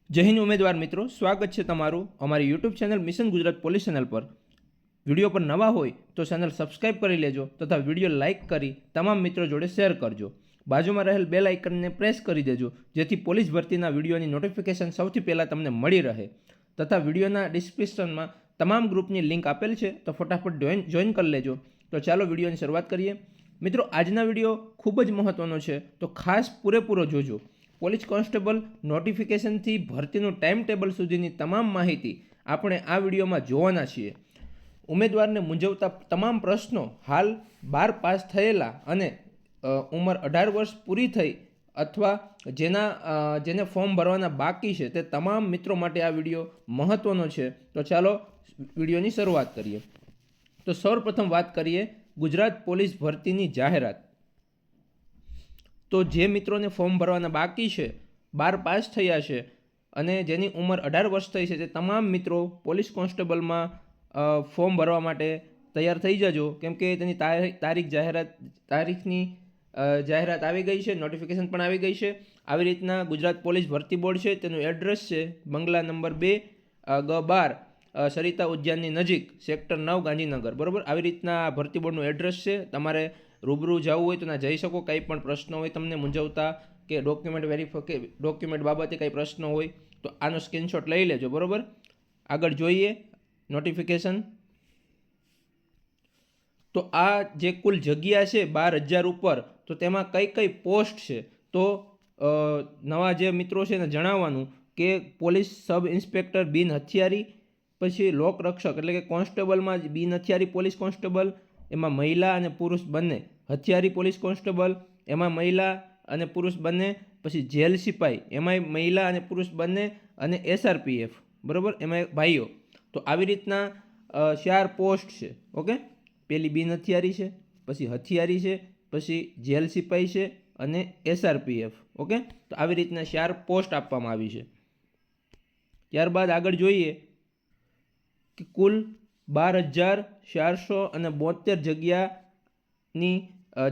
જય હિન્દ ઉમેદવાર મિત્રો, સ્વાગત છે તમારું અમારી YouTube channel mission Gujarat police channel પર. વિડીયો પર નવા હોય તો ચેનલ સબસ્ક્રાઇબ કરી લેજો તથા વિડીયો લાઇક કરી તમામ મિત્રો જોડે શેર કરજો. બાજુમાં રહેલ બેલ આઇકનને પ્રેસ કરી દેજો જેથી પોલીસ ભરતીના વિડીયોની નોટિફિકેશન સૌથી પહેલાં તમને મળી રહે. તથા વિડીયોના ડિસ્ક્રિપ્શનમાં તમામ ગ્રુપની લિંક આપેલ છે તો ફટાફટ જોઈન કરી લેજો. તો ચાલો વિડીયોની શરૂઆત કરીએ. મિત્રો, આજના વિડીયો ખૂબ જ મહત્ત્વનો છે તો ખાસ પૂરેપૂરો જોજો. પોલીસ કોન્સ્ટેબલ નોટિફિકેશનથી ભરતીનું ટાઈમ ટેબલ સુધીની તમામ માહિતી આપણે આ વિડીયોમાં જોવાના છીએ. ઉમેદવારને મૂંઝવતા તમામ પ્રશ્નો હાલ 12 પાસ થયેલા અને ઉંમર 18 વર્ષ પૂરી થઈ અથવા જેને ફોર્મ ભરવાના બાકી છે તે તમામ મિત્રો માટે આ વિડીયો મહત્ત્વનો છે. તો ચાલો વિડીયોની શરૂઆત કરીએ. તો સૌપ્રથમ વાત કરીએ ગુજરાત પોલીસ ભરતીની જાહેરાત. તો જે મિત્રોને ફોર્મ ભરવાના બાકી છે, 12 પાસ થયા છે અને જેની ઉંમર 18 વર્ષ થઈ છે તે તમામ મિત્રો પોલીસ કોન્સ્ટેબલમાં ફોર્મ ભરવા માટે તૈયાર થઈ જજો. કેમ કે તેની તારીખની જાહેરાત આવી ગઈ છે, નોટિફિકેશન પણ આવી ગઈ છે. આવી રીતના ગુજરાત પોલીસ ભરતી બોર્ડ છે, તેનું એડ્રેસ છે બંગલા નંબર 2 G12 સરિતા ઉદ્યાનની નજીક, સેક્ટર 9 ગાંધીનગર. બરાબર, આવી રીતના ભરતી બોર્ડનું એડ્રેસ છે. તમારે રૂબરૂ જવું હોય તો ના જઈ શકો. કંઈ પણ પ્રશ્ન હોય તમને મૂંઝવતા કે ડોક્યુમેન્ટ બાબતે કંઈ પ્રશ્ન હોય તો આનો સ્ક્રીનશોટ લઈ લેજો. બરાબર, આગળ જોઈએ નોટિફિકેશન. તો આ જે કુલ જગ્યા છે 12,000 ઉપર, તો તેમાં કઈ કઈ પોસ્ટ છે તો નવા જે મિત્રો છે એને જણાવવાનું કે પોલીસ સબ ઇન્સ્પેક્ટર બિન હથિયારી, પછી લોકરક્ષક એટલે કે કોન્સ્ટેબલમાં બિન હથિયારી પોલીસ કોન્સ્ટેબલ, એમાં મહિલા અને પુરુષ બંને. હથિયારી પોલીસ કોન્સ્ટેબલ, એમાં મહિલા અને પુરુષ બંને. પછી જેલ સિપાઈ, એમાંય મહિલા અને પુરુષ બંને. અને SRPF, બરાબર, એમાં ભાઈઓ. તો આવી રીતના 4 પોસ્ટ છે. ઓકે, પેલી બિન હથિયારી છે, પછી હથિયારી છે, પછી જેલ સિપાઈ છે અને SRPF. ઓકે, તો આવી રીતના 4 પોસ્ટ આપવામાં આવી છે. ત્યારબાદ આગળ જોઈએ કે કુલ 12,472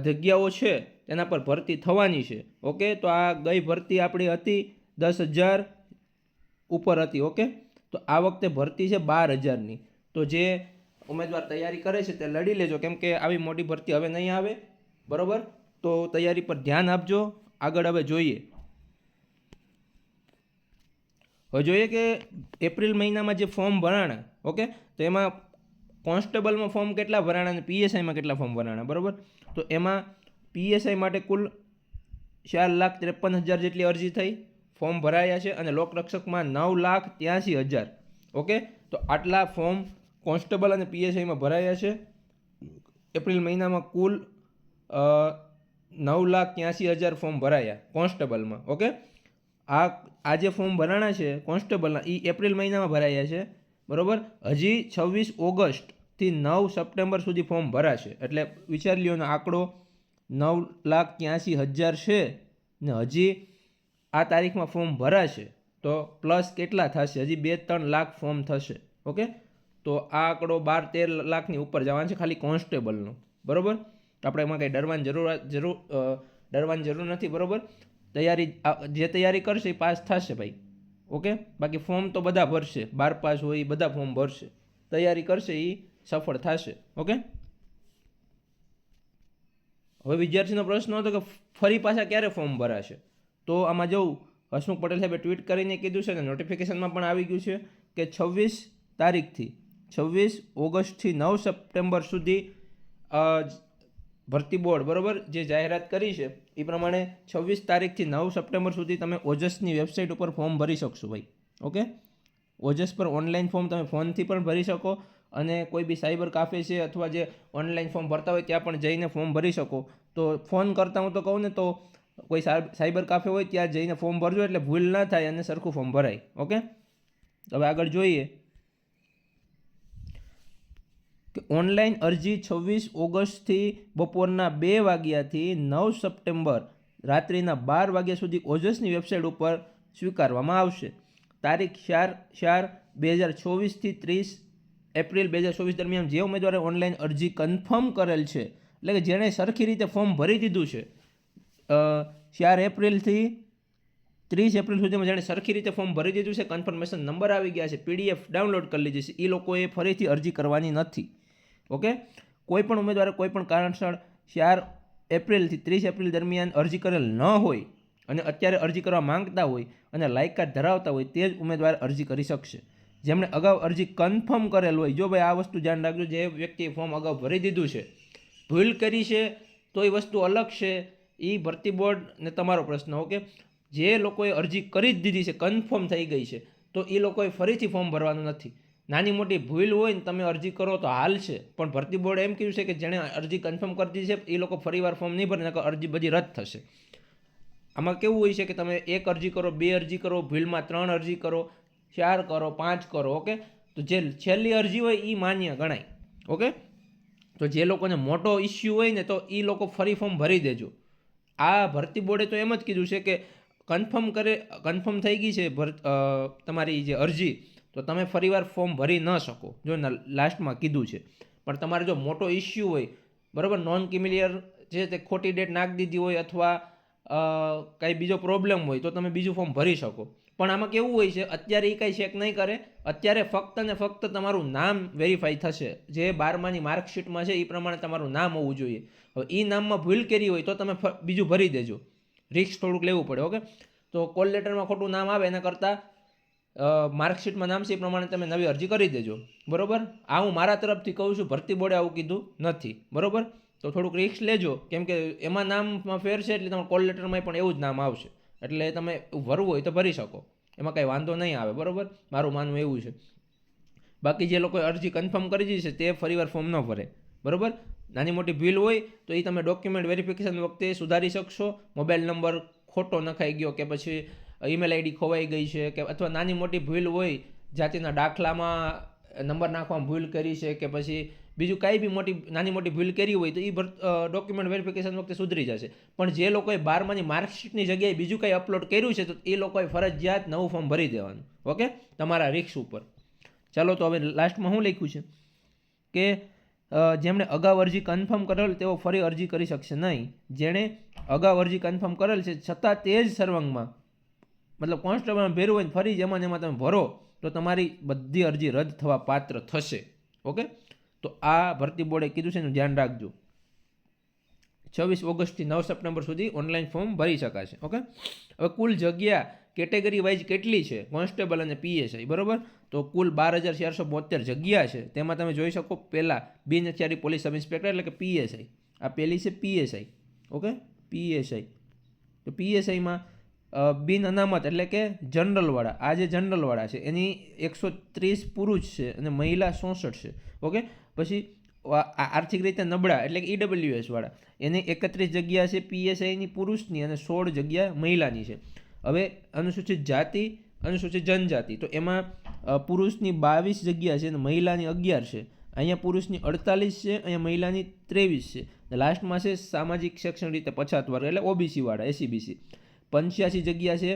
જગ્યાઓ છે તેના પર ભરતી થવાની છે. ઓકે, તો આ ગઈ ભરતી આપણી હતી 10,000 ઉપર હતી. ઓકે, તો આ વખતે ભરતી છે 12,000ની. તો જે ઉમેદવાર તૈયારી કરે છે તે લડી લેજો, કેમ કે આવી મોટી ભરતી હવે નહીં આવે. બરાબર, તો તૈયારી પર ધ્યાન આપજો. આગળ હવે જોઈએ કે એપ્રિલ મહિનામાં જે ફોર્મ ભરાણા. ઓકે, તો એમાં કોન્સ્ટેબલમાં ફોર્મ કેટલા ભરાણા અને PSIમાં કેટલા ફોર્મ ભરાણા. બરાબર, તો એમાં PSI માટે કુલ 4,53,000 જેટલી અરજી થઈ, ફોર્મ ભરાયા છે. અને લોકરક્ષકમાં 9,83,000. ઓકે, તો આટલા ફોર્મ કોન્સ્ટેબલ અને PSIમાં ભરાયા છે. એપ્રિલ મહિનામાં કુલ 9,83,000 ફોર્મ ભરાયા કોન્સ્ટેબલમાં. ઓકે, આ જે ફોર્મ ભરાણા છે કોન્સ્ટેબલના એ એપ્રિલ મહિનામાં ભરાયા છે. બરાબર, હજી 26 ઓગસ્ટથી 9 સપ્ટેમ્બર સુધી ફોર્મ ભરાશે. એટલે વિચારી લ્યોનો આંકડો 9,83,000 છે ને હજી આ તારીખમાં ફોર્મ ભરાશે તો પ્લસ કેટલા થશે? હજી 2-3 લાખ ફોર્મ થશે. ઓકે, તો આ આંકડો 12-13 લાખની ઉપર જવાનો છે ખાલી કોન્સ્ટેબલનો. બરાબર, તો આપણે એમાં કંઈ ડરવાની જરૂર નથી. બરાબર, જે તૈયારી કરશે એ પાસ થશે ભાઈ. ઓકે, બાકી ફોર્મ તો બધા ભરશે, 12 પાસ હોય એ બધા ફોર્મ ભરશે. તૈયારી કરશે એ સફળ થશે. ઓકે, હવે વિદ્યાર્થીનો પ્રશ્ન હતો કે ફરી પાછા ક્યારે ફોર્મ ભરાશે. તો આમાં જવું, હસમુખ પટેલ સાહેબે ટ્વીટ કરીને કીધું છે ને નોટિફિકેશનમાં પણ આવી ગયું છે કે 26 ઓગસ્ટથી 9 સપ્ટેમ્બર સુધી ભરતી બોર્ડ, બરાબર, જે જાહેરાત કરી છે એ પ્રમાણે 26 તારીખથી 9 સપ્ટેમ્બર સુધી તમે ઓજસની વેબસાઇટ ઉપર ફોર્મ ભરી શકશો ભાઈ. ઓકે, ઓજસ પર ઓનલાઈન ફોર્મ તમે ફોનથી પણ ભરી શકો અને કોઈ બી સાયબર કાફે છે અથવા જે ઓનલાઈન ફોર્મ ભરતા હોય ત્યાં પણ જઈને ફોર્મ ભરી શકો. તો ફોન કરતાં હું તો કહું ને તો કોઈ સાયબર કાફે હોય ત્યાં જઈને ફોર્મ ભરજો એટલે ભૂલ ના થાય અને સરખું ફોર્મ ભરાય. ઓકે, હવે આગળ જોઈએ કે ઓનલાઈન અરજી 26 ઓગસ્ટથી બપોરના 2 વાગ્યાથી 9 સપ્ટેમ્બર રાત્રિના 12 વાગ્યા સુધી ઓજસની વેબસાઇટ ઉપર સ્વીકારવામાં આવશે. તારીખ 4/4/2024થી 30 એપ્રિલ 2024 દરમિયાન જે ઉમેદવારે ઓનલાઈન અરજી કન્ફર્મ કરેલ છે, એટલે કે જેણે સરખી રીતે ફોર્મ ભરી દીધું છે, 4 એપ્રિલથી 30 એપ્રિલ સુધીમાં જેણે સરખી રીતે ફોર્મ ભરી દીધું છે, કન્ફર્મેશન નંબર આવી ગયા છે, PDF ડાઉનલોડ કરી લીધી છે, એ લોકોએ ફરીથી અરજી કરવાની નથી. ઓકે, કોઈ પણ ઉમેદવારે કોઈ પણ કારણસર 4 એપ્રિલથી 30 એપ્રિલ દરમિયાન અરજી કરેલ ન હોય અને અત્યારે અરજી કરવા માંગતા હોય અને લાયકાત ધરાવતા હોય તે જ ઉમેદવાર અરજી કરી શકશે. જેમણે અગાઉ અરજી કન્ફર્મ કરેલ હોય, જો ભાઈ આ વસ્તુ ધ્યાન રાખજો, જે વ્યક્તિએ ફોર્મ અગાઉ ભરી દીધું છે, ભૂલ કરી છે તો એ વસ્તુ અલગ છે, એ ભરતી બોર્ડ ને તમારો પ્રશ્ન. ઓકે, જે લોકોએ અરજી કરી જ દીધી છે, કન્ફર્મ થઈ ગઈ છે, તો એ લોકોએ ફરીથી ફોર્મ ભરવાનું નથી. નાની મોટી ભૂલ હોય ને તમે અરજી કરો તો હાલ છે, પણ ભરતી બોર્ડે એમ કહ્યું છે કે જેણે અરજી કન્ફર્મ કરી દીધી છે એ લોકો ફરીવાર ફોર્મ નહીં ભરે, નકર અરજી બધી રદ થશે. આમાં કેવું હોય છે કે તમે 1 અરજી કરો, 2 અરજી કરો, ભૂલમાં 3 અરજી કરો, 4 કરો, 5 કરો. ઓકે, તો જે છેલ્લી અરજી હોય એ માન્ય ગણાય. ઓકે, તો જે લોકોને મોટો ઇસ્યુ હોય ને તો એ લોકો ફરી ફોર્મ ભરી દેજો. આ ભરતી બોર્ડે તો એમ જ કીધું છે કે કન્ફર્મ થઈ ગઈ છે તમારી જે અરજી, તો તમે ફરીવાર ફોર્મ ભરી ન શકો, જો લાસ્ટમાં કીધું છે. પણ તમારે જો મોટો ઇસ્યુ હોય, બરાબર, નોન ક્રિમિલિયર છે તે ખોટી ડેટ નાખી દીધી હોય અથવા કાંઈ બીજો પ્રોબ્લેમ હોય તો તમે બીજું ફોર્મ ભરી શકો. પણ આમાં કેવું હોય છે, અત્યારે એ કાંઈ ચેક નહીં કરે, અત્યારે ફક્ત ને ફક્ત તમારું નામ વેરીફાઈ થશે. જે 12માની માર્કશીટમાં છે એ પ્રમાણે તમારું નામ હોવું જોઈએ. હવે એ નામમાં ભૂલ કરી હોય તો તમે બીજું ભરી દેજો, રિસ્ક થોડુંક લેવું પડે. ઓકે, તો કોલ લેટરમાં ખોટું નામ આવે એના કરતાં માર્કશીટમાં નામ છે એ પ્રમાણે તમે નવી અરજી કરી દેજો. બરાબર, આ હું મારા તરફથી કહું છું, ભરતી બોર્ડે આવું કીધું નથી. બરાબર, તો થોડુંક રિસ્ક લેજો, કેમ કે એમાં નામમાં ફેર છે એટલે તમારે કોલ લેટરમાં પણ એવું જ નામ આવશે, એટલે તમે ભરવું હોય તો ભરી શકો, એમાં કાંઈ વાંધો નહીં આવે. બરાબર, મારું માનવું એવું છે. બાકી જે લોકોએ અરજી કન્ફર્મ કરી દીધી છે તે ફરીવાર ફોર્મ ન ભરે. બરાબર, નાની મોટી ભૂલ હોય તો એ તમે ડોક્યુમેન્ટ વેરિફિકેશન વખતે સુધારી શકશો. મોબાઈલ નંબર ખોટો નખાઈ ગયો કે પછી ઈમેલ આઈડી ખોવાઈ ગઈ છે કે અથવા નાની મોટી ભૂલ હોય, જાતિના દાખલામાં નંબર નાખવામાં ભૂલ કરી છે કે પછી બીજું કાંઈ બી નાની મોટી ભૂલ કરી હોય તો એ ડોક્યુમેન્ટ વેરિફિકેશન વખતે સુધરી જશે. પણ જે લોકોએ 12માની માર્કશીટની જગ્યાએ બીજું કંઈ અપલોડ કર્યું છે તો એ લોકોએ ફરજિયાત નવું ફોર્મ ભરી દેવાનું. ઓકે, તમારા રિસ્ક ઉપર. ચાલો, તો હવે લાસ્ટમાં શું લખ્યું છે કે જેમણે અગાઉ અરજી કન્ફર્મ કરેલ તેઓ ફરી અરજી કરી શકશે નહીં. જેણે અગાઉ અરજી કન્ફર્મ કરેલ છે છતાં તે જ સર્વંગમાં, મતલબ કોન્સ્ટેબલમાં ભર્યું હોય ને ફરી જેમાં એમાં તમે ભરો તો તમારી બધી અરજી રદ થવા પાત્ર થશે. ઓકે, તો આ ભરતી બોર્ડે કીધું છે એનું ધ્યાન રાખજો. 26 ઓગસ્ટથી 9 સપ્ટેમ્બર સુધી ઓનલાઈન ફોર્મ ભરી શકાશે. ઓકે, હવે કુલ જગ્યા કેટેગરી વાઇઝ કેટલી છે કોન્સ્ટેબલ અને PSI? બરાબર, તો કુલ 12,472 જગ્યા છે. તેમાં તમે જોઈ શકો પહેલાં બિન હથિયારી પોલીસ સબ ઇન્સ્પેક્ટર એટલે કે PSI, આ પહેલી છે PSI. ઓકે, PSI, તો PSIમાં બિન અનામત એટલે કે જનરલવાળા, આ જે જનરલવાળા છે એની 130 પુરુષ છે અને મહિલા 66 છે. ઓકે, પછી આર્થિક રીતે નબળા એટલે કે EWS વાળા, એની 31 જગ્યા છે PSIની પુરુષની અને 16 જગ્યા મહિલાની છે. હવે અનુસૂચિત જાતિ, અનુસૂચિત જનજાતિ, તો એમાં પુરુષની 22 જગ્યા છે અને મહિલાની 11 છે. અહીંયા પુરુષની 48 છે, અહીંયા મહિલાની 23 છે. લાસ્ટમાં છે સામાજિક શૈક્ષણિક રીતે પછાત વર્ગ એટલે OBC વાળા, SCBC. 85 જગ્યા છે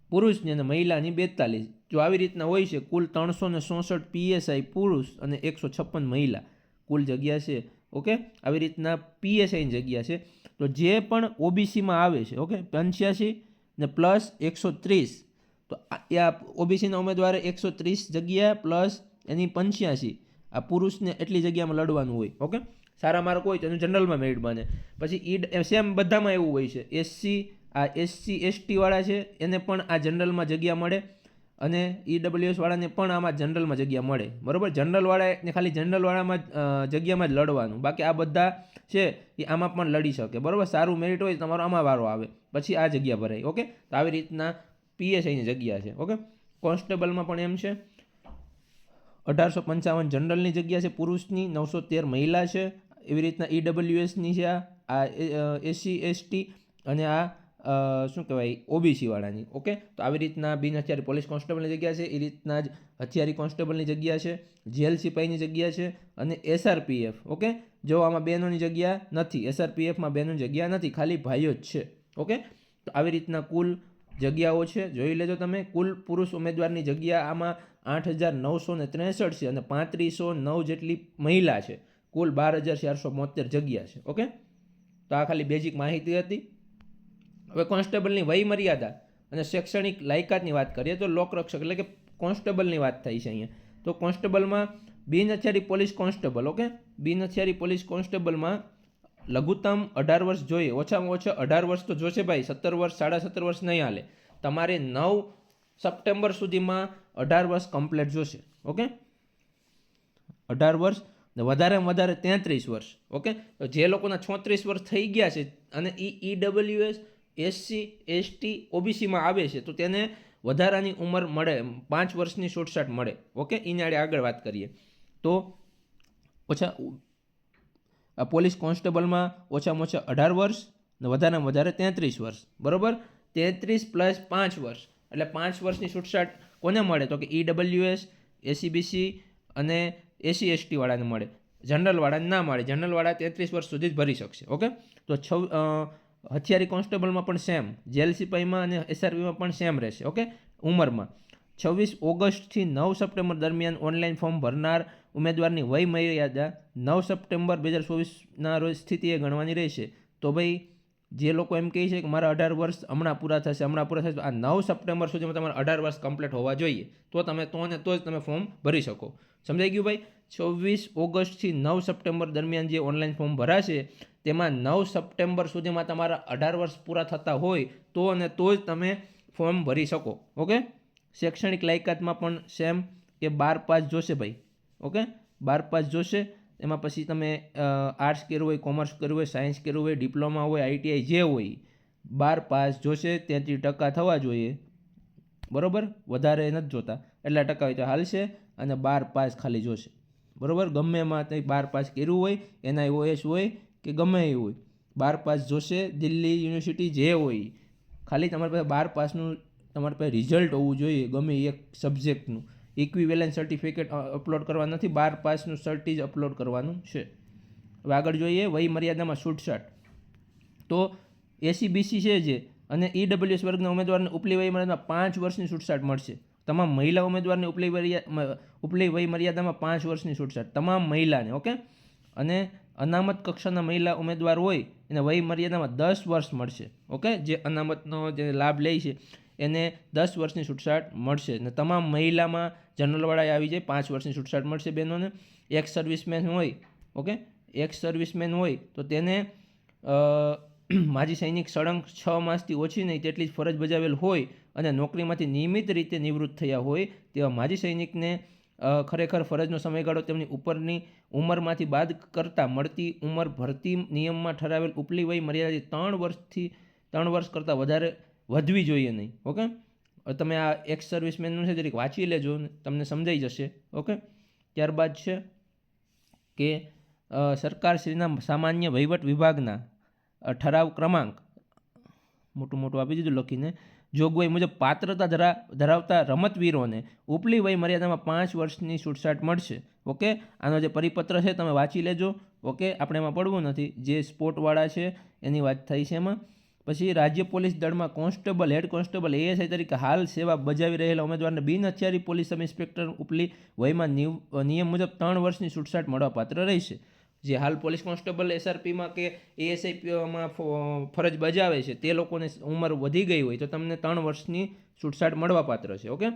પુરુષની અને મહિલાની 42. જો આવી રીતના હોય છે, કુલ 366 PSI પુરુષ અને 156 મહિલા કુલ જગ્યા છે. ઓકે, આવી રીતના PSIની જગ્યા છે. તો જે પણ OBCમાં આવે છે, ઓકે, 85 ને પ્લસ 130, તો આ OBCના ઉમેદવારે 130 જગ્યા પ્લસ એની 85, આ પુરુષને એટલી જગ્યામાં લડવાનું હોય. ઓકે, સારા માર્ક હોય તો એનું જનરલમાં મેરિટ બને. પછી સેમ બધામાં એવું હોય છે. SC ST વાળા છે એને પણ આ જનરલમાં જગ્યા મળે અને EWS વાળાને પણ આમાં જનરલમાં જગ્યા મળે. બરાબર, જનરલવાળાને ખાલી જનરલવાળામાં જગ્યામાં જ લડવાનું, બાકી આ બધા છે એ આમાં પણ લડી શકે. બરાબર, સારું મેરિટ હોય તમારો આમાં વારો આવે, પછી આ જગ્યા ભરાય. ઓકે, તો આવી રીતના PSIની જગ્યા છે. ઓકે, કોન્સ્ટેબલમાં પણ એમ છે. 1855 જનરલની જગ્યા છે પુરુષની, 913 મહિલા છે. એવી રીતના EWSની છે, આ SC ST અને આ શું કહેવાય OBC વાળાની. ઓકે, તો આવી રીતના બિન હથિયારી પોલીસ કોન્સ્ટેબલની જગ્યા છે, એ રીતના જ હથિયારી કોન્સ્ટેબલની જગ્યા છે, જેલ સિપાહીની જગ્યા છે અને SRPF. ઓકે, જો આમાં બહેનોની જગ્યા નથી, SRPFમાં બહેનોની જગ્યા નથી, ખાલી ભાઈઓ જ છે. ઓકે, તો આવી રીતના કુલ જગ્યાઓ છે, જોઈ લેજો તમે. કુલ પુરુષ ઉમેદવારની જગ્યા આમાં 8,963 છે અને 3509 જેટલી મહિલા છે. કુલ 12,472 જગ્યા છે. ઓકે, તો આ ખાલી બેઝિક માહિતી હતી. હવે કોન્સ્ટેબલની વય મર્યાદા અને શૈક્ષણિક લાયકાતની વાત કરીએ તો લોકરક્ષક એટલે કે કોન્સ્ટેબલની વાત થઈ છે અહીંયા. તો કોન્સ્ટેબલમાં બિન હથિયારી પોલીસ કોન્સ્ટેબલ, ઓકે, બિન હથિયારી પોલીસ કોન્સ્ટેબલમાં લઘુત્તમ 18 વર્ષ જોઈએ, ઓછામાં ઓછા 18 વર્ષ તો જોશે ભાઈ, 17 વર્ષ 17.5 વર્ષ નહીં હાલે. તમારે 9 સપ્ટેમ્બર સુધીમાં 18 વર્ષ કમ્પ્લીટ જોશે, ઓકે, 18 વર્ષ, વધારેમાં વધારે 33 વર્ષ, ઓકે. તો જે લોકોના 36 વર્ષ થઈ ગયા છે અને ઈડબ્લ્યુએસ, એસસી, એસટી, ઓબીસીમાં આવે છે તો તેને વધારાની ઉંમર મળે, 5 વર્ષની છૂટછાટ મળે, ઓકે. એની આગળ વાત કરીએ તો પોલીસ કોન્સ્ટેબલમાં ઓછામાં ઓછા 18 વર્ષ ને વધારેમાં વધારે 33 વર્ષ, બરાબર. 33 પ્લસ 5 વર્ષ એટલે 5 વર્ષની છૂટછાટ કોને મળે તો કે ઈડબ્લ્યુએસ, એસીબીસી અને એસસી એસટી વાળાને મળે, જનરલ વાળાને ના મળે. જનરલ વાળા 33 વર્ષ સુધી જ ભરી શકશે, ઓકે. તો હથિયારી કોન્સ્ટેબલમાં પણ સેમ, જેલ સિપાહીમાં અને એસઆરપીમાં પણ સેમ રહેશે, ઓકે. ઉંમરમાં 26 ઓગસ્ટથી 9 સપ્ટેમ્બર દરમિયાન ઓનલાઈન ફોર્મ ભરનાર ઉમેદવારની વય મર્યાદા 9 સપ્ટેમ્બર 2024ના રોજ સ્થિતિએ ગણવાની રહેશે. તો ભાઈ જે લોકો એમ કહે છે કે મારા 18 વર્ષ હમણાં પૂરા થશે, તો આ 9 સપ્ટેમ્બર સુધીમાં તમારા 18 વર્ષ કમ્પ્લીટ હોવા જોઈએ, તો જ તમે ફોર્મ ભરી શકો. સમજાઈ ગયું ભાઈ? 24 ઓગસ્ટથી 9 સપ્ટેમ્બર દરમિયાન જે ઓનલાઈન ફોર્મ ભરાશે તેમાં 9 સપ્ટેમ્બર સુધીમાં તમારા 18 વર્ષ પૂરા થતા હોય તો જ તમે ફોર્મ ભરી શકો, ઓકે. શૈક્ષણિક લાયકાતમાં પણ સેમ કે 12 પાસ જોશે ભાઈ, ઓકે, 12 પાસ જોશે. એમાં પછી તમે આર્ટ્સ કર્યું હોય, કોમર્સ કર્યું હોય, સાયન્સ કર્યું હોય, ડિપ્લોમા હોય, આઈટીઆઈ જે હોય, 12 પાસ જોશે, 33% થવા જોઈએ, બરાબર. વધારે નથી જોતા, એટલા ટકા હોય તો હાલશે, અને 12 પાસ ખાલી જોશે, બરાબર. ગમે એમાં કંઈ 12 પાસ કર્યું હોય, NIOS હોય કે ગમે એ હોય, 12 પાસ જોશે. દિલ્હી યુનિવર્સિટી જે હોય, ખાલી તમારી પાસે 12 પાસનું તમારી પાસે રિઝલ્ટ હોવું જોઈએ ગમે એક સબ્જેક્ટનું. ઇક્વિવેલન્ટ સર્ટિફિકેટ અપલોડ કરવા નથી, 12 પાસનું સર્ટી જ અપલોડ કરવાનું છે. હવે આગળ જોઈએ વય મર્યાદામાં છૂટછાટ. તો એસીબીસી છે જે અને ઈડબ્લ્યુએસ વર્ગના ઉમેદવારને ઉપલી વય મર્યાદામાં 5 વર્ષની છૂટછાટ મળશે. તમામ મહિલા ઉમેદવારને ઉપલી વય મર્યાદામાં 5 વર્ષની છૂટછાટ, તમામ મહિલાને, ઓકે. અને અનામત કક્ષાના મહિલા ઉમેદવાર હોય એને વય મર્યાદામાં 10 વર્ષ મળશે, ઓકે. જે અનામતનો જે લાભ લે છે એને 10 વર્ષની છૂટછાટ મળશે. ને તમામ મહિલામાં જનરલવાળાએ આવી જાય 5 વર્ષની છૂટછાટ મળશે બહેનોને. એક્સ સર્વિસમેન હોય, ઓકે, એક્સ સર્વિસમેન હોય તો તેને માજી સૈનિક સળંગ 6 માસથી ઓછી નહીં તેટલી જ ફરજ બજાવેલ હોય અને નોકરીમાંથી નિયમિત રીતે નિવૃત્ત થયા હોય તેવા માજી સૈનિકને ખરેખર ફરજનો સમયગાળો તેમની ઉપરની ઉંમરમાંથી બાદ કરતાં મળતી ઉંમર ભરતી નિયમમાં ઠરાવેલ ઉપલી વય મર્યાદાથી 3 વર્ષ કરતાં વધારે વધવી જોઈએ નહીં, ઓકે. તમે આ એક્સ સર્વિસમેનનું છે જરીક વાંચી લેજો, તમને સમજાઈ જશે, ઓકે. ત્યારબાદ છે કે સરકારશ્રીના સામાન્ય વહીવટ વિભાગના ઠરાવ ક્રમાંક મોટું આપી દીધું લખીને, જોગવાઈ મુજબ પાત્રતા ધરાવતા રમતવીરોને ઉપલી વય મર્યાદામાં 5 વર્ષની છૂટછાટ મળશે, ઓકે. આનો જે પરિપત્ર છે તમે વાંચી લેજો, ઓકે. આપણે એમાં પડવું નથી, જે સ્પોર્ટવાળા છે એની વાત થઈ છે એમાં. પછી રાજ્ય પોલીસ દળમાં કોન્સ્ટેબલ, હેડ કોન્સ્ટેબલ, એએસઆઈ તરીકે હાલ સેવા બજાવી રહેલા ઉમેદવારને બિન હથિયારી પોલીસ સબ ઇન્સ્પેક્ટર ઉપલી વયમાં નિયમ મુજબ 3 વર્ષની છૂટછાટ મળવાપાત્ર રહેશે. જે હાલ પોલીસ કોન્સ્ટેબલ એસઆરપીમાં કે એએસઆઈમાં ફરજ બજાવે છે તે લોકોને ઉંમર વધી ગઈ હોય તો તમને 3 વર્ષની છૂટછાટ મળવાપાત્ર છે, ઓકે.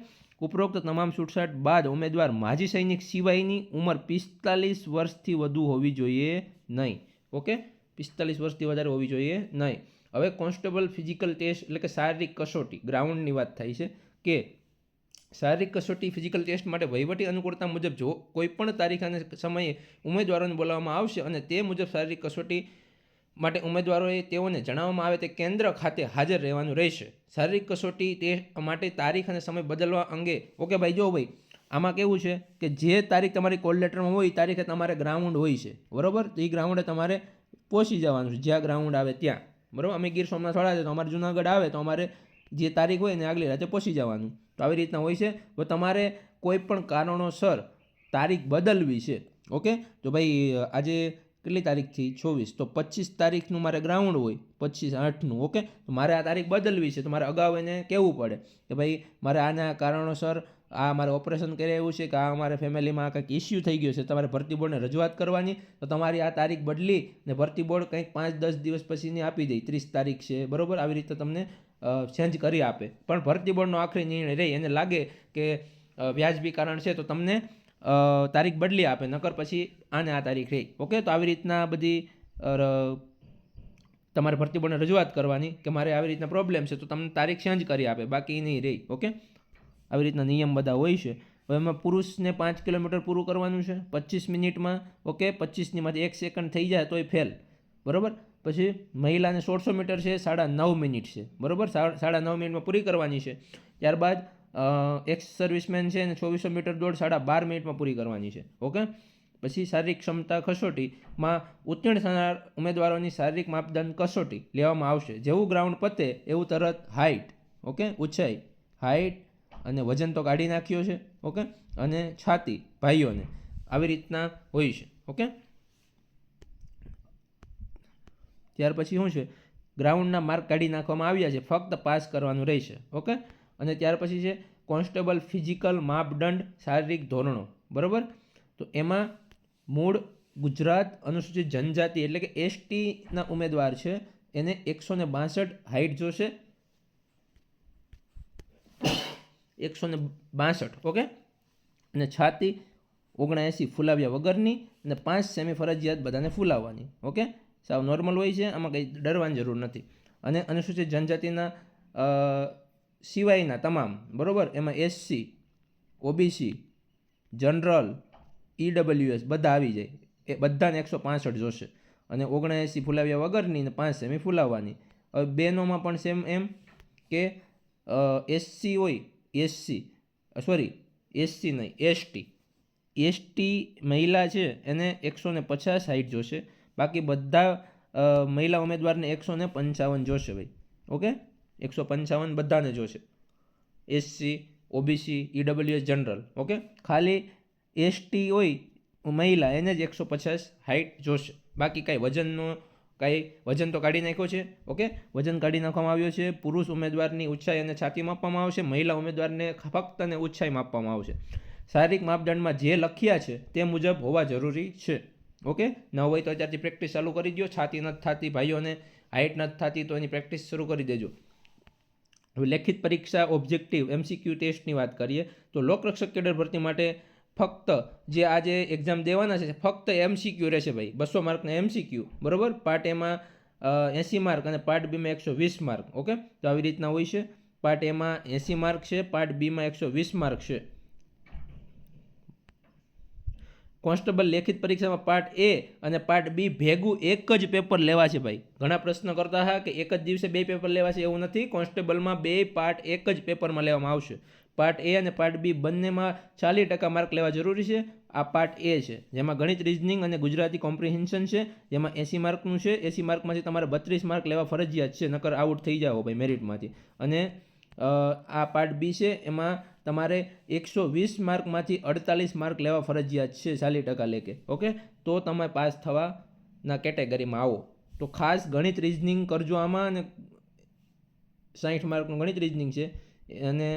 ઉપરોક્ત તમામ છૂટછાટ બાદ ઉમેદવાર માજી સૈનિક સિવાયની ઉંમર 45 વર્ષથી વધુ હોવી જોઈએ નહીં, ઓકે. 45 વર્ષથી વધારે હોવી જોઈએ નહીં. હવે કોન્સ્ટેબલ ફિઝિકલ ટેસ્ટ એટલે કે શારીરિક કસોટી ગ્રાઉન્ડની વાત થાય છે કે શારીરિક કસોટી ફિઝિકલ ટેસ્ટ માટે વહીવટી અનુકૂળતા મુજબ જો કોઈપણ તારીખ અને સમયે ઉમેદવારોને બોલાવવામાં આવશે અને તે મુજબ શારીરિક કસોટી માટે ઉમેદવારોએ તેઓને જણાવવામાં આવે તે કેન્દ્ર ખાતે હાજર રહેવાનું રહેશે. શારીરિક કસોટી ટેસ્ટ માટે તારીખ અને સમય બદલવા અંગે, ઓકે ભાઈ. જો ભાઈ આમાં કેવું છે કે જે તારીખ તમારી કોલ લેટરમાં હોય એ તારીખે તમારે ગ્રાઉન્ડ હોય છે, બરાબર. તો એ ગ્રાઉન્ડે તમારે પહોંચી જવાનું છે, જ્યાં ગ્રાઉન્ડ આવે ત્યાં, બરાબર. અમે ગીર સોમનાથ વાળા છે તો અમારે જુનાગઢ આવે તો અમારે જે તારીખ હોય ને આગલી રાતે પહોંચી જવાનું. તો આવી રીતના હોય છે. તો તમારે કોઈ પણ કારણોસર તારીખ બદલવી છે, ઓકે. તો ભાઈ આજે કેટલી તારીખથી 24, તો 25 તારીખનું મારે ગ્રાઉન્ડ હોય, 25/8નું. ઓકે, તો મારે આ તારીખ બદલવી છે, તો મારે અગાઉ એને કહેવું પડે કે ભાઈ મારે આના કારણોસર આ મારે ઓપરેશન કરે એવું છે કે આ અમારે ફેમિલીમાં કંઈક ઇસ્યુ થઈ ગયો છે, તમારે ભરતી બોર્ડને રજૂઆત કરવાની. તો તમારી આ તારીખ બદલી ને ભરતી બોર્ડ કંઈક 5-10 દિવસ પછીની આપી દે, 30 તારીખ છે, બરાબર, આવી રીતે તમને ચેન્જ કરી આપે. પણ ભરતી બોર્ડનો આખરી નિર્ણય રહે, એને લાગે કે વ્યાજબી કારણ છે તો તમને તારીખ બદલી આપે, નકર પછી આને આ તારીખ રહી. ઓકે, તો આવી રીતના બધી તમારે ભરતી બોર્ડને રજૂઆત કરવાની કે મારે આવી રીતના પ્રોબ્લેમ છે, તો તમને તારીખ ચેન્જ કરી આપે, બાકી નહીં રહી. ઓકે, આવી રીતના નિયમ બધા હોય છે. હવે એમાં પુરુષને 5 કિલોમીટર પૂરું કરવાનું છે 25 મિનિટમાં. ઓકે, 25નીમાંથી 1 સેકન્ડ થઈ જાય તોય ફેલ, બરાબર. પછી મહિલાને 1600 મીટર છે, 9.5 મિનિટ છે, બરાબર, 9.5 મિનિટમાં પૂરી કરવાની છે. ત્યારબાદ એક્સ સર્વિસમેન છે અને 2400 મીટર દોડ 12.5 મિનિટમાં પૂરી કરવાની છે. ઓકે, પછી શારીરિક ક્ષમતા કસોટીમાં ઉત્તીર્ણ થનાર ઉમેદવારોની શારીરિક માપદંડ કસોટી લેવામાં આવશે. જેવું ગ્રાઉન્ડ પતે એવું તરત હાઇટ, ઓકે, ઊંચાઈ, હાઇટ અને વજન તો કાઢી નાખ્યો છે. ઓકે, અને છાતી ભાઈઓને આવી રીતના હોય છે. ઓકે, ત્યાર પછી શું છે, ગ્રાઉન્ડના માર્ક કાઢી નાખવામાં આવ્યા છે, ફક્ત પાસ કરવાનું રહેશે. ઓકે, અને ત્યાર પછી છે કોન્સ્ટેબલ ફિઝિકલ માપદંડ શારીરિક ધોરણો, બરાબર. તો એમાં મૂળ ગુજરાત અનુસૂચિત જનજાતિ એટલે કે એસટીના ઉમેદવાર છે, એને 162 હાઇટ જોશે, 162. ઓકે, અને છાતી 79 ફૂલાવ્યા વગરની અને 5 સેમી ફરજિયાત બધાને ફૂલાવવાની. ઓકે, સાવ નોર્મલ હોય છે, આમાં કંઈ ડરવાની જરૂર નથી. અને અનુસૂચિત જનજાતિના સિવાયના તમામ, બરાબર, એમાં એસસી, ઓબીસી, જનરલ, ઈડબ્લ્યુએસ બધા આવી જાય, એ બધાને 165 જોશે. અને 79 ફૂલાવ્યા વગરની અને 5 સેમી ફૂલાવવાની. હવે બેનોમાં પણ સેમ એમ કે એસસી હોય, એસસી નહીં, એસટી મહિલા છે એને 150 હાઇટ જોશે, બાકી બધા મહિલા ઉમેદવારને 155 જોશે ભાઈ. ઓકે, 155 બધાને જોશે, SC, OBC, EWS, general. Okay, ખાલી એસટી હોય મહિલા એને જ 150 હાઇટ જોશે, બાકી કાંઈ વજન તો કાઢી નાખ્યો છે. ઓકે, વજન કાઢી નાખવામાં આવ્યો છે. પુરુષ ઉમેદવારની ઊંચાઈ અને છાતી માપવામાં આવશે, મહિલા ઉમેદવારને ફક્ત અને ઊંચાઈ માપવામાં આવશે. શારીરિક માપદંડમાં જે લખ્યા છે તે મુજબ હોવા જરૂરી છે. ઓકે, ન હોય તો અત્યારથી પ્રેક્ટિસ ચાલુ કરી દો. છાતી નથી થતી ભાઈઓને, હાઇટ નથી થતી તો એની પ્રેક્ટિસ શરૂ કરી દેજો. હવે લેખિત પરીક્ષા ઓબ્જેક્ટિવ MCQ ટેસ્ટની વાત કરીએ તો લોકરક્ષક કેડર ભરતી માટે ફક્ત જે આજે એક્ઝામ દેવાના છે ફક્ત MCQ રહેશે ભાઈ, 200 માર્કના MCQ, બરાબર. પાર્ટ એમાં 80 માર્ક અને પાર્ટ બીમાં 120 માર્ક. ઓકે, તો આવી રીતના હોય છે. પાર્ટ એમાં 80 માર્ક છે, પાર્ટ બીમાં 120 માર્ક છે. કોન્સ્ટેબલ લેખિત પરીક્ષામાં પાર્ટ એ અને પાર્ટ બી ભેગું એક જ પેપર લેવા છે ભાઈ. ઘણા પ્રશ્ન કરતા હા કે એક જ દિવસે 2 પેપર લેવા છે, એવું નથી. કોન્સ્ટેબલમાં 2 પાર્ટ એક જ પેપરમાં લેવામાં આવશે. પાર્ટ એ અને પાર્ટ બી બંનેમાં 40% માર્ક લેવા જરૂરી છે. આ પાર્ટ એ છે, જેમાં ગણિત, રિઝનિંગ અને ગુજરાતી કોમ્પ્રિહેન્શન છે, જેમાં 80 માર્કનું છે. 80 માર્કમાંથી તમારે 32 માર્ક લેવા ફરજિયાત છે, નકર આઉટ થઈ જાઓ ભાઈ મેરિટમાંથી. અને આ પાર્ટ બી છે, એમાં તમારે 120 માર્કમાંથી 48 માર્ક લેવા ફરજિયાત છે, 40% લેકે. ઓકે, તો તમે પાસ થવાના કેટેગરીમાં આવો. તો ખાસ ગણિત, રિઝનિંગ કરજો આમાં. અને 60 માર્કનું ગણિત રિઝનિંગ છે અને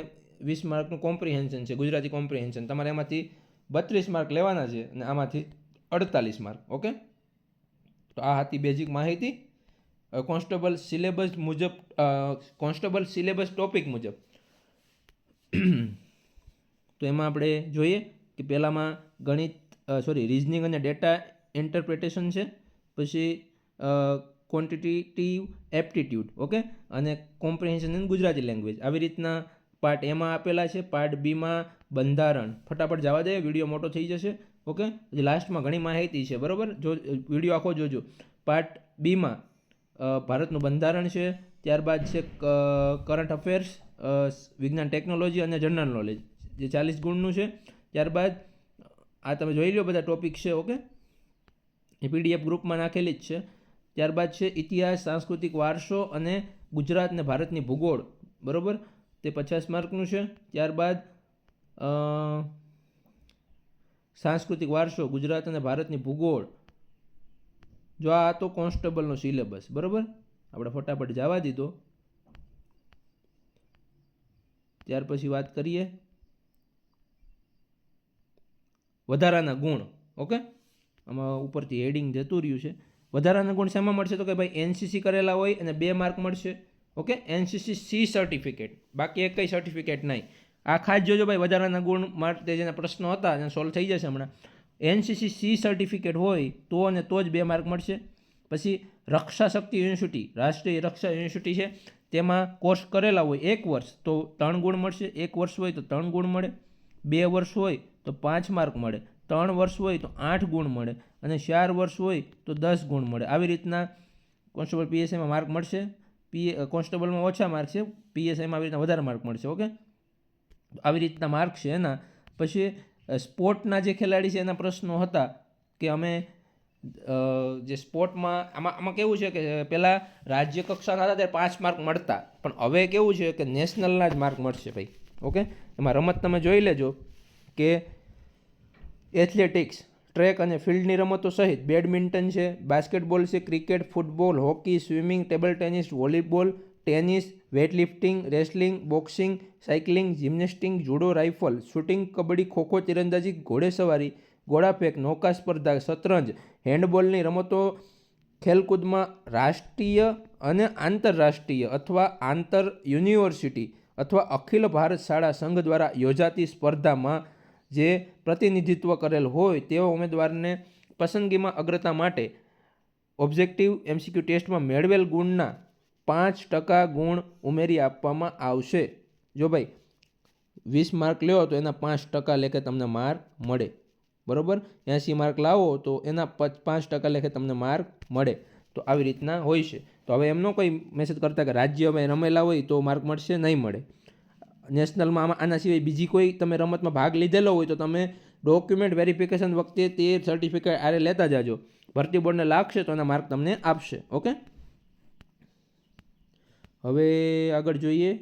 20 માર્કનું કોમ્પ્રિહેન્શન છે, ગુજરાતી કોમ્પ્રિહેન્શન. તમારે એમાંથી 32 માર્ક લેવાના છે અને આમાંથી 48 માર્ક. ઓકે, તો આ હતી બેઝિક માહિતી કોન્સ્ટેબલ સિલેબસ ટોપિક મુજબ. તો એમાં આપણે જોઈએ કે પહેલામાં રિઝનિંગ અને ડેટા ઇન્ટરપ્રિટેશન છે, પછી ક્વોન્ટિટેટિવ એપ્ટિટ્યૂડ, ઓકે, અને કોમ્પ્રિહેન્શન ઇન ગુજરાતી લેંગ્વેજ. આવી રીતના પાર્ટ એમાં આપેલા છે. પાર્ટ બીમાં બંધારણ. ફટાફટ જવા દે, વિડીયો મોટો થઈ જશે. ઓકે, પછી લાસ્ટમાં ઘણી માહિતી છે, બરાબર, જો વિડીયો આખો જોજો. પાર્ટ બીમાં ભારતનું બંધારણ છે, ત્યારબાદ છે કરંટ અફેર્સ, વિજ્ઞાન ટેકનોલોજી અને જનરલ નોલેજ, જે 40 ગુણનું છે. ત્યારબાદ આ તમે જોઈ લો બધા ટોપિક છે. ઓકે, એ PDF ગ્રુપમાં નાખેલી જ છે. ત્યારબાદ છે ઇતિહાસ, સાંસ્કૃતિક વારસો અને ગુજરાત અને ભારતની ભૂગોળ, બરાબર, તે 50 માર્કનું છે. ત્યારબાદ સાંસ્કૃતિક વારસો, ગુજરાત અને ભારતની ભૂગોળ, જો આ તો કોન્સ્ટેબલનો સિલેબસ, બરાબર. આપણે ફટાફટ જવા દીધો. ત્યાર પછી વાત કરીએ વધારાના ગુણ. ઓકે, આમાં ઉપરથી હેડિંગ જતું રહ્યું છે. વધારાના ગુણ શેમાં મળશે? તો કે ભાઈ એનસીસી કરેલા હોય અને 2 માર્ક મળશે. ઓકે, એનસીસી સી સર્ટિફિકેટ, બાકી એક કંઈ સર્ટિફિકેટ નહીં. આ ખાસ જોજો ભાઈ, વધારાના ગુણ માટે જેના પ્રશ્નો હતા એને સોલ્વ થઈ જશે હમણાં. એનસીસી સી સર્ટિફિકેટ હોય તો અને તો જ 2 માર્ક મળશે. પછી રક્ષા શક્તિ યુનિવર્સિટી, રાષ્ટ્રીય રક્ષા યુનિવર્સિટી છે, તેમાં કોર્સ કરેલા હોય 1 વર્ષ તો 3 ગુણ મળશે. 1 વર્ષ હોય તો 3 ગુણ મળે. 2 વર્ષ હોય તો 5 માર્ક મળે. 3 વર્ષ હોય તો 8 ગુણ મળે અને 4 વર્ષ હોય તો 10 ગુણ મળે. આવી રીતના કોન્સ્ટેબલ પીએસઆઈમાં માર્ક મળશે. કોન્સ્ટેબલમાં ઓછા માર્ક છે, પીએસઆઈમાં આવી રીતના વધારે માર્ક મળશે. ઓકે, આવી રીતના માર્ક છે એના. પછી સ્પોર્ટના જે ખેલાડી છે એના પ્રશ્નો હતા કે અમે જે સ્પોર્ટમાં આમાં કેવું છે કે પહેલાં રાજ્ય કક્ષાના હતા ત્યારે 5 માર્ક મળતા, પણ હવે કેવું છે કે નેશનલના જ માર્ક મળશે ભાઈ. ઓકે, એમાં રમત તમે જોઈ લેજો કે એથ્લેટિક્સ, ટ્રેક અને ફિલ્ડની રમતો સહિત બેડમિન્ટન છે, બાસ્કેટબોલ છે, cricket, football, hockey, swimming, table tennis, volleyball, tennis, weightlifting, wrestling, boxing, cycling, gymnastic, judo, rifle, shooting, kabaddi, kho kho, તીરંદાજી, ઘોડેસવારી, ગોળાફેંક, નૌકા સ્પર્ધા, શતરંજ, હેન્ડબોલની રમતો ખેલકૂદમાં રાષ્ટ્રીય અને આંતરરાષ્ટ્રીય અથવા આંતર યુનિવર્સિટી અથવા અખિલ ભારત શાળા સંઘ દ્વારા યોજાતી સ્પર્ધામાં જે પ્રતિનિધિત્વ કરેલ હોય તેવા ઉમેદવારને પસંદગીમાં અગ્રતા માટે ઓબ્જેક્ટિવ એમસીક્યુ ટેસ્ટમાં મેળવેલ ગુણના 5% ગુણ ઉમેરી આપવામાં આવશે. જો ભાઈ 20 માર્ક લ્યો તો એના 5% લેખે તમને માર્ક મળે, બરાબર. 80 માર્ક લાવો તો એના 5% લેખે તમને માર્ક મળે. તો આવી રીતના હોય છે. તો હવે એમનો કોઈ મેસેજ કરતા કે રાજ્યમાં રમેલા હોય તો માર્ક મળશે, નહીં મળે. નેશનલમાં આના સિવાય બીજી કોઈ તમે રમતમાં ભાગ લીધેલો હોય તો તમે ડોક્યુમેન્ટ વેરિફિકેશન વખતે તે સર્ટિફિકેટ આરે લેતા જાજો. ભરતી બોર્ડને લાગશે તો એના માર્ક તમને આપશે. ઓકે, હવે આગળ જોઈએ.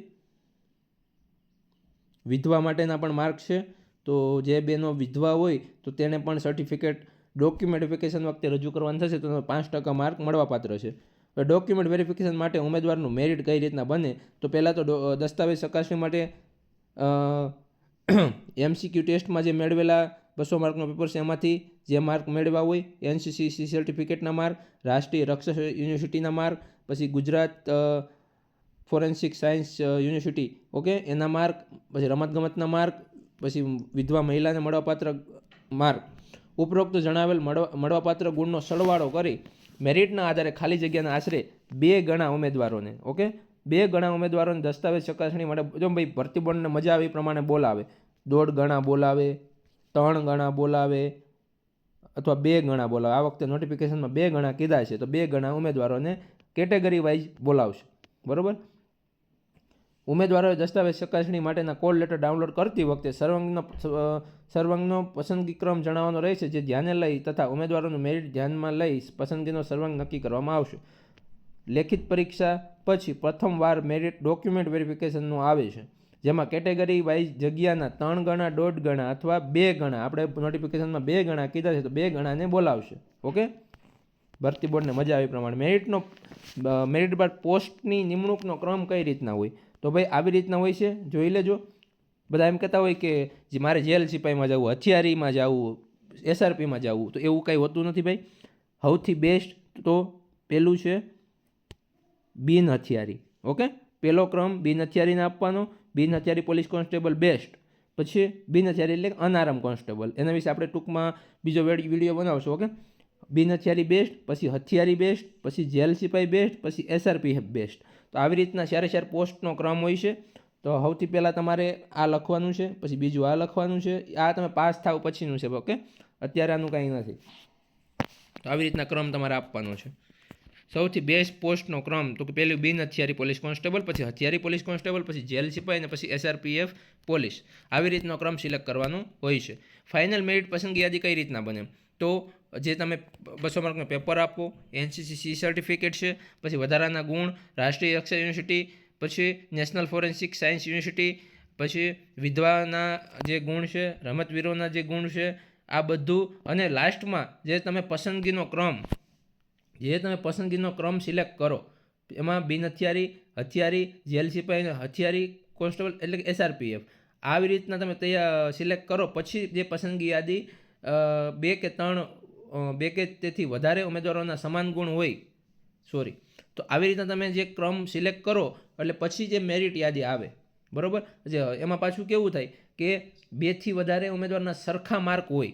વિધવા માટેના પણ માર્ક છે. તો જે બેનો વિધવા હોય તો તેને પણ સર્ટિફિકેટ ડોક્યુમેન્ટ વેરિફિકેશન વખતે રજૂ કરવાનું થશે તો 5% માર્ક મળવાપાત્ર છે. ડોક્યુમેન્ટ વેરિફિકેશન માટે ઉમેદવારનું મેરિટ કઈ રીતના બને? તો પહેલાં તો દસ્તાવેજ ચકાસણી માટે એમસીક્યુ ટેસ્ટમાં જે મેળવેલા 200 માર્કનો પેપર છે એમાંથી જે માર્ક મેળવ્યા હોય, એનસીસી સર્ટિફિકેટના માર્ક, રાષ્ટ્રીય રક્ષા યુનિવર્સિટીના માર્ક, પછી Gujarat forensic science university, okay, એના માર્ક, પછી રમતગમતના માર્ક, પછી વિધવા મહિલાને મળવાપાત્ર માર્ક. ઉપરોક્ત જણાવેલ મળવાપાત્ર ગુણનો સરવાળો કરી મેરિટના આધારે ખાલી જગ્યાના આશરે 2 ગણા ઉમેદવારોને, ઓકે, 2 ગણા ઉમેદવારોને દસ્તાવેજ ચકાસણી માટે જો ભાઈ ભરતી બોર્ડને મજા આવે એ પ્રમાણે બોલાવે. 1.5 ગણા બોલાવે, 3 ગણા બોલાવે અથવા 2 ગણા બોલાવે. આ વખતે નોટિફિકેશનમાં 2 ગણા કીધા છે તો 2 ગણા ઉમેદવારોને કેટેગરી વાઇઝ બોલાવશે, બરાબર. ઉમેદવારોએ દસ્તાવેજ ચકાસણી માટેના કોલ લેટર ડાઉનલોડ કરતી વખતે સર્વાંગનો પસંદગી ક્રમ જણાવવાનો રહેશે, જે ધ્યાને લઈ તથા ઉમેદવારોનું મેરિટ ધ્યાનમાં લઈ પસંદગીનો સર્વાંગ નક્કી કરવામાં આવશે. લેખિત પરીક્ષા પછી પ્રથમવાર મેરિટ ડોક્યુમેન્ટ વેરિફિકેશનનું આવે છે, જેમાં કેટેગરી વાઇઝ જગ્યાના 3 ગણા, 1.5 ગણા અથવા 2 ગણા, આપણે નોટિફિકેશનમાં 2 ગણા કીધા છે તો 2 ગણાને બોલાવશે. ઓકે, ભરતી બોર્ડને મજા આવે પ્રમાણે. મેરિટ બાદ પોસ્ટની નિમણૂકનો ક્રમ કઈ રીતના હોય? તો ભાઈ આવી રીતના હોય છે, જોઈ લેજો. બધા એમ કહેતા હોય કે જે મારે જેલ સિપાહીમાં જવું, હથિયારીમાં જવું, એસઆરપીમાં જવું, તો એવું કંઈ હોતું નથી ભાઈ. સૌથી બેસ્ટ તો પહેલું છે બિન હથિયારી. ઓકે, પહેલો ક્રમ બિન હથિયારીને આપવાનો. બિન હથિયારી પોલીસ કોન્સ્ટેબલ બેસ્ટ, પછી બિન હથિયારી એટલે અનારામ કોન્સ્ટેબલ. એના વિશે આપણે ટૂંકમાં બીજો વિડીયો બનાવશું. ઓકે, બિન હથિયારી બેસ્ટ, પછી હથિયારી બેસ્ટ, પછી જેલ સિપાઈ બેસ્ટ, પછી એસઆરપીએફ બેસ્ટ. તો આવી રીતના 4 પોસ્ટનો ક્રમ હોય છે. તો સૌથી પહેલાં તમારે આ લખવાનું છે, પછી બીજું આ લખવાનું છે. આ તમે પાસ થાવ પછીનું છે. ઓકે, અત્યારે આનું કાંઈ નથી. તો આવી રીતના ક્રમ તમારે આપવાનો છે. સૌથી બેસ્ટ પોસ્ટનો ક્રમ તો કે પહેલું બિન હથિયારી પોલીસ કોન્સ્ટેબલ, પછી હથિયારી પોલીસ કોન્સ્ટેબલ, પછી જેલ સિપાઈ અને પછી એસઆરપીએફ પોલીસ. આવી રીતનો ક્રમ સિલેક્ટ કરવાનો હોય છે. ફાઇનલ મેરિટ પસંદગી યાદી કઈ રીતના બને? તો જે તમે 200 માર્કનો પેપર આપો, એનસીસી સર્ટિફિકેટ છે, પછી વધારાના ગુણ, રાષ્ટ્રીય રક્ષા યુનિવર્સિટી, પછી નેશનલ ફોરેન્સિક સાયન્સ યુનિવર્સિટી, પછી વિધવાના જે ગુણ છે, રમતવીરોના જે ગુણ છે, આ બધું, અને લાસ્ટમાં જે તમે પસંદગીનો ક્રમ જે તમે પસંદગીનો ક્રમ સિલેક્ટ કરો એમાં બિન હથિયારી, હથિયારી, જેલ સિપાહી અને હથિયારી કોન્સ્ટેબલ એટલે કે SRPF આવી રીતના તમે સિલેક્ટ કરો પછી જે પસંદગી યાદી 2 કે 3 2 કે તેથી વધારે ઉમેદવારોના સમાન ગુણ હોય તો આવી રીતના તમે જે ક્રમ સિલેક્ટ કરો એટલે પછી જે મેરિટ યાદી આવે બરાબર. એમાં પાછું કેવું થાય કે 2 થી વધારે ઉમેદવારના સરખા માર્ક હોય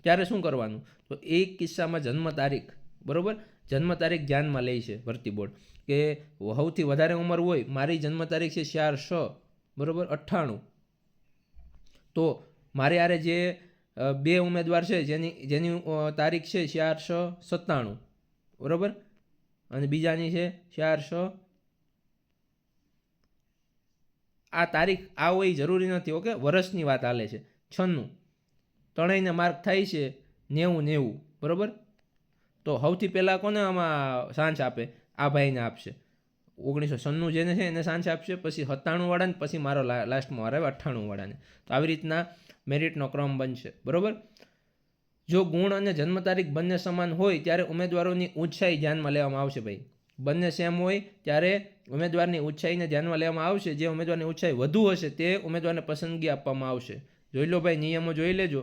ત્યારે શું કરવાનું, તો એ કિસ્સામાં જન્મ તારીખ બરાબર, જન્મ તારીખ ધ્યાનમાં લે છે ભરતી બોર્ડ કે સૌથી વધારે ઉંમર હોય, મારી જન્મ તારીખ છે 4/6 બરાબર 98, તો મારે યારે જે 2 ઉમેદવાર છે જેની તારીખ છે 4/6/97 બરાબર અને બીજાની છે 4/6, આ તારીખ આ હોય જરૂરી નથી. ઓકે, વર્ષની વાત હાલે છે. 96 ત્રણેયને માર્ક થાય છે 90 બરાબર. તો સૌથી પહેલાં કોને આમાં સાંચ આપે, આ ભાઈને આપશે. 1996 જેને છે એને સાંચ આપશે, પછી 97 વાળાને, પછી મારો લાસ્ટમાં આવે 98 વાળાને. તો આવી રીતના મેરિટનો ક્રમ બનશે બરાબર. જો ગુણ અને જન્મ તારીખ બંને સમાન હોય ત્યારે ઉમેદવારોની ઊંચાઈ ધ્યાનમાં લેવામાં આવશે ભાઈ. બંને સેમ હોય ત્યારે ઉમેદવારની ઊંચાઈને ધ્યાનમાં લેવામાં આવશે. જે ઉમેદવારની ઊંચાઈ વધુ હશે તે ઉમેદવારને પસંદગી આપવામાં આવશે. જોઈ લો ભાઈ, નિયમો જોઈ લેજો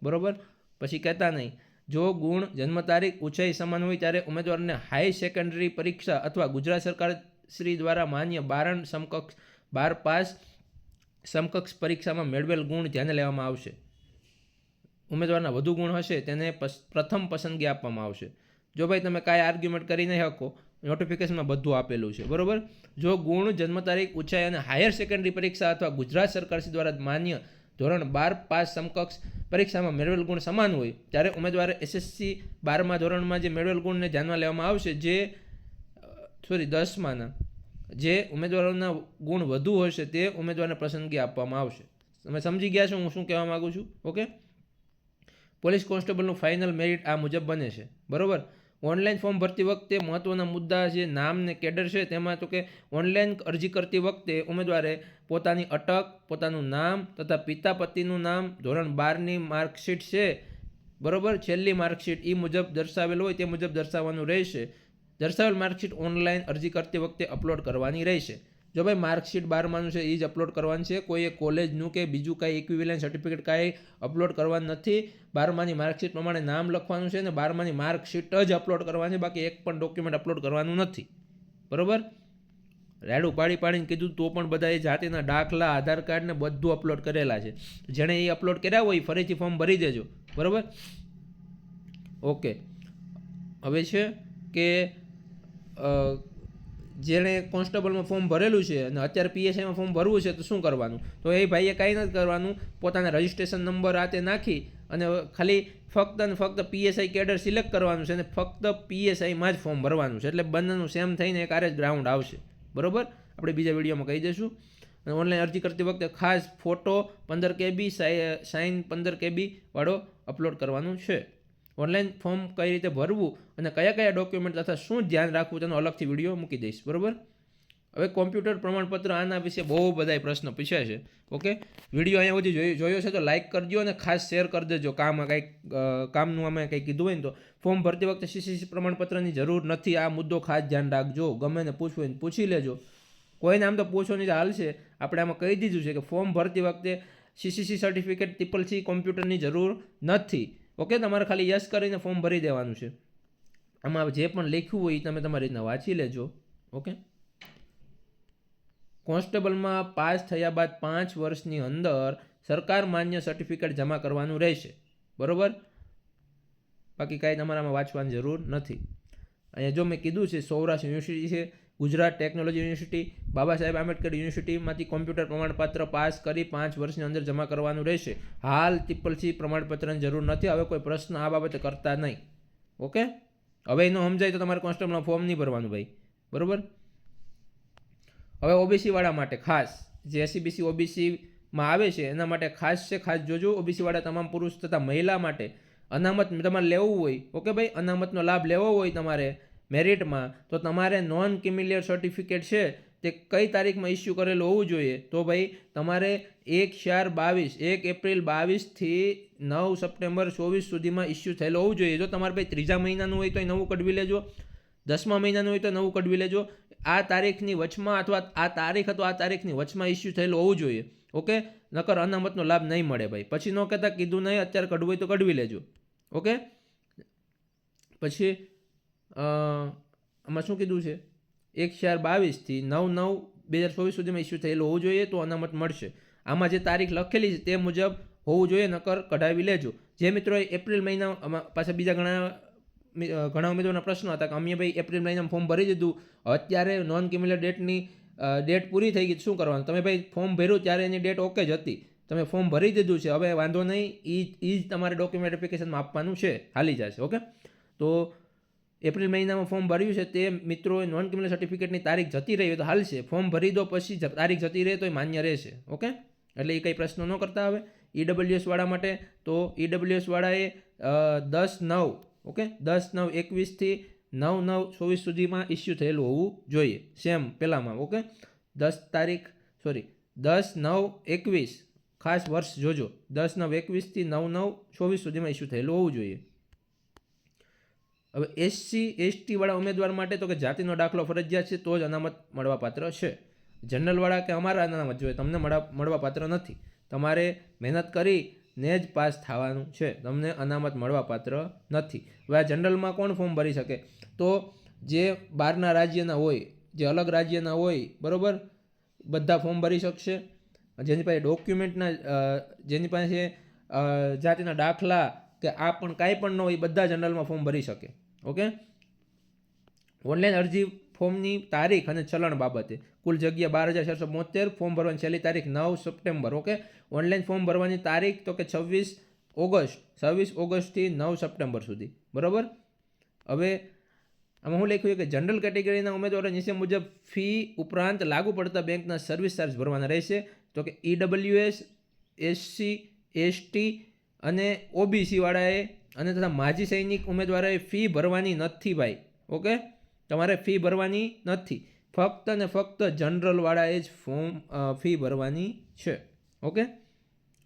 બરાબર, પછી કહેતા નહીં. જો ગુણ, જન્મ તારીખ, ઊંચાઈ સમાન હોય ત્યારે ઉમેદવારને હાઈ સેકન્ડરી પરીક્ષા અથવા ગુજરાત સરકાર શ્રી દ્વારા માન્ય 12 પાસ સમકક્ષ પરીક્ષામાં મેળવેલ ગુણ ધ્યાને લેવામાં આવશે. ઉમેદવારના વધુ ગુણ હશે તેને પ્રથમ પસંદગી આપવામાં આવશે. જો ભાઈ તમે કાંઈ આર્ગ્યુમેન્ટ કરી નહીં શકો, નોટિફિકેશનમાં બધું આપેલું છે બરાબર. જો ગુણ, જન્મ તારીખ, ઊંચાઈ અને હાયર સેકન્ડરી પરીક્ષા અથવા ગુજરાત સરકાર શ્રી દ્વારા માન્ય ધોરણ 12 પાસ સમકક્ષ પરીક્ષામાં મેળવેલ ગુણ સમાન હોય ત્યારે ઉમેદવારે SSC 12મા ધોરણમાં જે મેળવેલ ગુણને ધ્યાનમાં લેવામાં આવશે. 10માના જે ઉમેદવારોના ગુણ વધુ હશે તે ઉમેદવારને પસંદગી આપવામાં આવશે. તમે સમજી ગયા છો હું શું કહેવા માગું છું? ઓકે, પોલીસ કોન્સ્ટેબલનું ફાઇનલ મેરિટ આ મુજબ બને છે બરાબર. ઓનલાઈન ફોર્મ ભરતી વખતે મહત્ત્વના મુદ્દા જે નામ ને કેડર છે તેમાં તો કે ઓનલાઈન અરજી કરતી વખતે ઉમેદવારે પોતાની અટક, પોતાનું નામ તથા પિતા પતિનું નામ, ધોરણ 12ની માર્કશીટ છે બરાબર, છેલ્લી માર્કશીટ એ મુજબ દર્શાવેલ હોય તે મુજબ દર્શાવવાનું રહેશે. દર્શાવેલ માર્કશીટ ઓનલાઈન અરજી કરતી વખતે અપલોડ કરવાની રહેશે. જો ભાઈ માર્કશીટ 12માનું છે એ જ અપલોડ કરવાનું છે, કોઈએ કોલેજનું કે બીજું કાંઈ ઇક્વિવેલન્ટ સર્ટિફિકેટ કાંઈ અપલોડ કરવાનું નથી. 12માની માર્કશીટ પ્રમાણે નામ લખવાનું છે ને 12માની માર્કશીટ જ અપલોડ કરવાની છે, બાકી એક પણ ડોક્યુમેન્ટ અપલોડ કરવાનું નથી બરાબર. રાડું પાડીને કીધું તો પણ બધા એ જાતિના દાખલા, આધાર કાર્ડ ને બધું અપલોડ કરેલા છે. જેણે એ અપલોડ કર્યા હોય ફરીથી ફોર્મ ભરી દેજો બરાબર. ઓકે, હવે છે કે જેણે કોન્સ્ટેબલમાં ફોર્મ ભરેલું છે અને અત્યારે PSIમાં ફોર્મ ભરવું છે તો શું કરવાનું? તો એ ભાઈએ કાંઈ નથી કરવાનું, પોતાના રજિસ્ટ્રેશન નંબર આ તે નાખી અને ખાલી ફક્ત અને ફક્ત PSI કેડર સિલેક્ટ કરવાનું છે અને ફક્ત PSIમાં જ ફોર્મ ભરવાનું છે. એટલે બંનેનું સેમ થઈને એક આરે જ ગ્રાઉન્ડ આવશે બરાબર. આપણે બીજા વિડીયોમાં કહી દઈશું. અને ઓનલાઈન અરજી કરતી વખતે ખાસ ફોટો 15 KB, સાઇન 15 KB વાળો અપલોડ કરવાનું છે. ઓનલાઈન ફોર્મ કઈ રીતે ભરવું અને કયા કયા ડોક્યુમેન્ટ તથા શું ધ્યાન રાખવું તેનો અલગથી વિડીયો મૂકી દઈશ બરાબર. હવે કોમ્પ્યુટર પ્રમાણપત્ર, આના વિશે બહુ બધા પ્રશ્ન પૂછ્યા છે. ઓકે, વિડીયો અહીંયા સુધી જોયો છે તો લાઇક કરજો અને ખાસ શેર કરી દેજો. કામનું અમે કંઈ કીધું હોય ને તો. ફોર્મ ભરતી વખતે CCC પ્રમાણપત્રની જરૂર નથી, આ મુદ્દો ખાસ ધ્યાન રાખજો. ગમે ને પૂછવું હોય પૂછી લેજો, કોઈને આમ તો પૂછવાની હાલશે. આપણે આમાં કહી દીધું છે કે ફોર્મ ભરતી વખતે CCC સર્ટિફિકેટ CCC કોમ્પ્યુટરની જરૂર નથી. ઓકે, તમારે ખાલી યસ કરીને ફોર્મ ભરી દેવાનું છે. આમાં જે પણ લખ્યું હોય એ તમે તમારી રીતના વાંચી લેજો. ઓકે, કોન્સ્ટેબલમાં પાસ થયા બાદ 5 વર્ષની અંદર સરકાર માન્ય સર્ટિફિકેટ જમા કરવાનું રહેશે બરાબર. બાકી કાંઈ તમારામાં વાંચવાની જરૂર નથી. અહીંયા જો મેં કીધું છે સૌરાષ્ટ્ર યુનિવર્સિટી છે, Gujarat technology university, Baba Saheb Ambedkar યુનિવર્સિટીમાંથી computer પ્રમાણપત્ર પાસ કરી 5 વર્ષની અંદર જમા કરવાનું રહેશે. હાલ CCC પ્રમાણપત્રની જરૂર નથી. હવે કોઈ પ્રશ્ન આ બાબતે કરતા નહીં. ઓકે, હવે એનો સમજાય તો તમારે કોન્સ્ટેબલમાં ફોર્મ નહીં ભરવાનું ભાઈ બરાબર. હવે OBC વાળા માટે ખાસ જે SC BC OBCમાં આવે છે એના માટે ખાસ છે, ખાસ જોજો. OBC વાળા તમામ પુરુષ તથા મહિલા માટે અનામત તમારે લેવું હોય, ઓકે ભાઈ, અનામતનો લાભ લેવો હોય તમારે મેરિટમાં, તો તમારે નોન ક્રિમિલિયર સર્ટિફિકેટ છે તે કઈ તારીખમાં ઇસ્યુ કરેલું હોવું જોઈએ? તો ભાઈ તમારે 1 એપ્રિલ 22થી 9 સપ્ટેમ્બર 24 સુધીમાં ઇસ્યુ થયેલો હોવું જોઈએ. જો તમારે ભાઈ 3જા મહિનાનું હોય તો એ નવું કઢવી લેજો. 10મા મહિનાનું હોય તો નવું કઢવી લેજો. આ તારીખની વચમાં અથવા આ તારીખ અથવા આ તારીખની વચમાં ઇસ્યુ થયેલું હોવું જોઈએ. ઓકે, નકર અનામતનો લાભ નહીં મળે ભાઈ. પછી ન કહેતા કીધું નહીં અત્યારે કઢવું હોય તો કઢવી લેજો. ઓકે, પછી આમાં શું કીધું છે, 1/4/22 થી 9/9/2024 સુધીમાં ઇસ્યુ થયેલું હોવું જોઈએ તો અનામત મળશે. આમાં જે તારીખ લખેલી છે તે મુજબ હોવું જોઈએ, નકર કઢાવી લેજો. જે મિત્રોએ એપ્રિલ મહિના પાછા બીજા ઘણા ઉમેદવારના પ્રશ્નો હતા કે અમે ભાઈ એપ્રિલ મહિનામાં ફોર્મ ભરી દીધું, અત્યારે નોન ક્યુમ્યુલર ડેટની ડેટ પૂરી થઈ ગઈ, શું કરવાનું? તમે ભાઈ ફોર્મ ભર્યું ત્યારે એની ડેટ ઓકે જ હતી, તમે ફોર્મ ભરી દીધું છે, હવે વાંધો નહીં, એ જ તમારે ડોક્યુમેન્ટ એપ્લિકેશનમાં આપવાનું છે, હાલી જશે. ઓકે, તો એપ્રિલ મહિનામાં ફોર્મ ભર્યું છે તે મિત્રોએ નોન ક્રિમિનલ સર્ટિફિકેટની તારીખ જતી રહી હોય તો હાલશે, ફોર્મ ભરી દો પછી તારીખ જતી રહે તો એ માન્ય રહેશે. ઓકે, એટલે એ કંઈ પ્રશ્નો ન કરતા આવે. ઈડબ્લ્યુએસ વાળા માટે તો ઈડબ્લ્યુએસ વાળાએ 10/9 ઓકે 10/9/21 થી 9/9/24 સુધીમાં ઇસ્યુ થયેલું હોવું જોઈએ, સેમ પહેલામાં. ઓકે, 10/9/21 ખાસ વર્ષ જોજો, 10/9/21 થી 9/9/24 સુધીમાં ઇસ્યુ થયેલું હોવું જોઈએ. હવે SC/ST વાળા ઉમેદવાર માટે તો કે જાતિનો દાખલો ફરજિયાત છે તો જ અનામત મળવાપાત્ર છે. જનરલવાળા કે અમારા અનામત જોઈએ, તમને મળવાપાત્ર નથી. તમારે મહેનત કરીને જ પાસ થવાનું છે, તમને અનામત મળવાપાત્ર નથી. હવે આ જનરલમાં કોણ ફોર્મ ભરી શકે? તો જે બહારના રાજ્યના હોય, જે અલગ રાજ્યના હોય, બરાબર, બધા ફોર્મ ભરી શકશે. જેની પાસે ડોક્યુમેન્ટના જેની પાસે જાતિના દાખલા કે આ પણ કાંઈ પણ ન હોય, બધા જનરલમાં ફોર્મ ભરી શકે. ઓકે, ઓનલાઈન અરજી ફોર્મની તારીખ અને ચલણ બાબતે કુલ જગ્યા 12,472, ફોર્મ ભરવાની છેલ્લી તારીખ 9 સપ્ટેમ્બર. ઓકે, ઓનલાઈન ફોર્મ ભરવાની તારીખ તો કે 26 ઓગસ્ટથી 9 સપ્ટેમ્બર સુધી. બરાબર. હવે આમાં હું લખ્યું કે જનરલ કેટેગરીના ઉમેદવારો નીચે મુજબ ફી ઉપરાંત લાગુ પડતા બેંકના સર્વિસ ચાર્જ ભરવાના રહેશે. તો કે ઈડબ્લ્યુએસ, SC, ST અને OBC વાળાએ અને તથા માજી સૈનિક ઉમેદવારોએ ફી ભરવાની નથી ભાઈ. ઓકે, તમારે ફી ભરવાની નથી, ફક્ત ને ફક્ત જનરલવાળાએ જ ફી ભરવાની છે. ઓકે,